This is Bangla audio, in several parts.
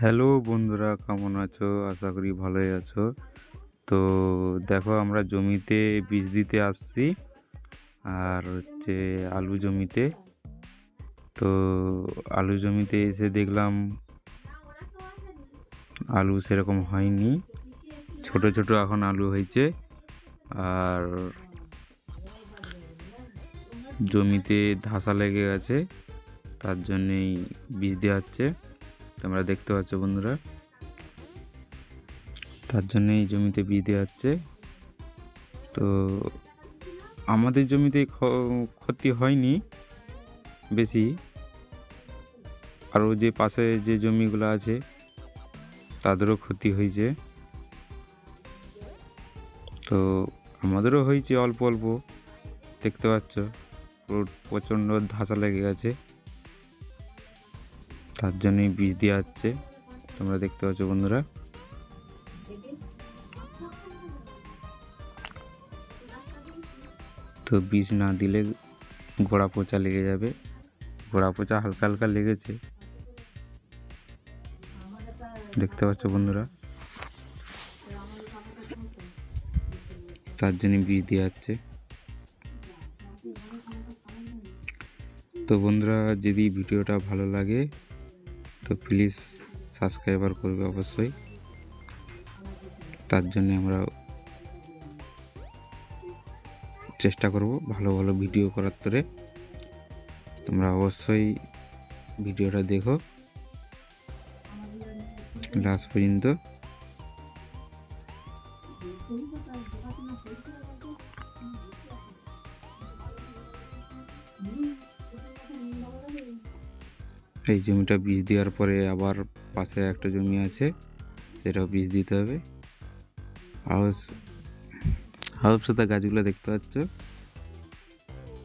হ্যালো বন্ধুরা, কেমন আছো? আশা করি ভালোই আছো। তো দেখো, আমরা জমিতে বীজ দিতে আসছি, আর আলু জমিতে। তো আলু জমিতে এসে দেখলাম আলু সেরকম হয়নি, ছোট ছোট এখন আলু হয়েছে। আর জমিতে ধসা লেগে গেছে, তার জন্যেই বীজ দেওয়া হচ্ছে। তোমরা দেখতে পাচ্ছ বন্ধুরা, তার জন্যেই জমিতে বীজ দেওয়া হচ্ছে। তো আমাদের জমিতে ক্ষতি হয়নি বেশি, আরও যে পাশে যে জমিগুলো আছে তাদেরও ক্ষতি হয়েছে। তো আমাদেরও হয়েছে অল্প অল্প, দেখতে পাচ্ছ প্রচণ্ড ধসা লেগে গেছে, তার জন্যই বীজ দেওয়া হচ্ছে। তোমরা দেখতে পাচ্ছ বন্ধুরা। তো বীজ না দিলে গোড়া পচা লেগে যাবে, গোড়া পচা হালকা হালকা লেগেছে, দেখতে পাচ্ছ বন্ধুরা। তার জন্য বীজ দেওয়া হচ্ছে। তো বন্ধুরা, যদি ভিডিওটা ভালো লাগে তো প্লিজ সাবস্ক্রাইবার করবে অবশ্যই। তার জন্য আমরা চেষ্টা করব ভালো ভালো ভিডিও করার তরে। তোমরা অবশ্যই ভিডিওটা দেখো লাস্ট পর্যন্ত। এই জমিটা বীজ দেওয়ার পরে আবার পাশে একটা জমি আছে, সেটাও বীজ দিতে হবে। হাউস সাথে গাছগুলো দেখতে পাচ্ছ,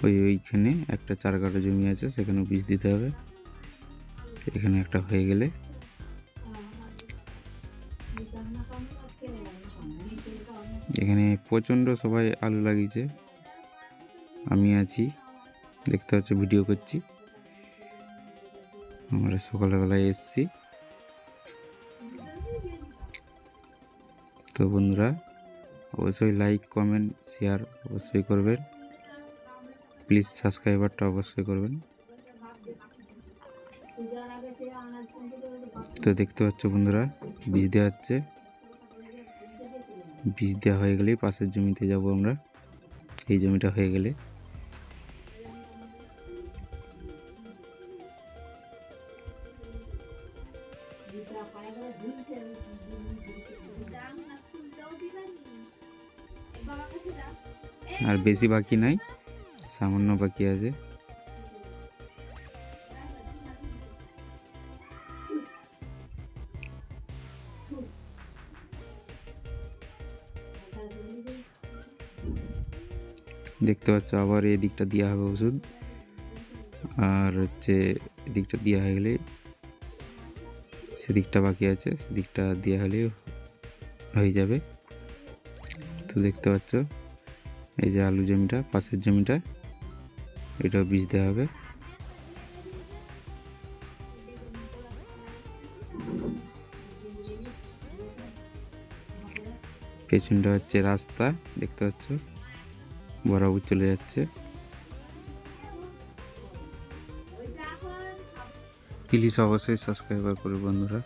ওইখানে একটা 4 কাঠা জমি আছে, সেখানেও বীজ দিতে হবে। এখানে একটা হয়ে গেলে এখানে প্রচণ্ড সবাই আলু লাগিয়েছে, আমি আছি, দেখতে পাচ্ছ ভিডিও করছি। আমরা সকালবেলায় এসছি। তো বন্ধুরা, অবশ্যই লাইক কমেন্ট শেয়ার অবশ্যই করবেন, প্লিজ সাবস্ক্রাইবারটা অবশ্যই করবেন। তো দেখতে পাচ্ছ বন্ধুরা, বীজ দেওয়া হচ্ছে। বীজ দেওয়া হয়ে গেলেই পাশের জমিতে যাব আমরা। এই জমিটা হয়ে গেলে আর বেশি বাকি নাই, সামান্য বাকি আছে। দেখতে পাচ্ছ আবার এই দিকটা দেওয়া হবে ওষুধ, আর এদিকটা দেওয়া হয়ে গেলে সেদিকটা বাকি আছে, সেদিকটা দেওয়া হলে হয়ে যাবে। তো দেখতে পাচ্ছ এই যে আলু জমিটা, পাশের জমিটা, এটাও বীজ দেওয়া হবে। পেছনটা হচ্ছে রাস্তা, দেখতে পাচ্ছ বরাবর চলে যাচ্ছে। প্লিজ অবশ্যই সাবস্ক্রাইবার করবে বন্ধুরা।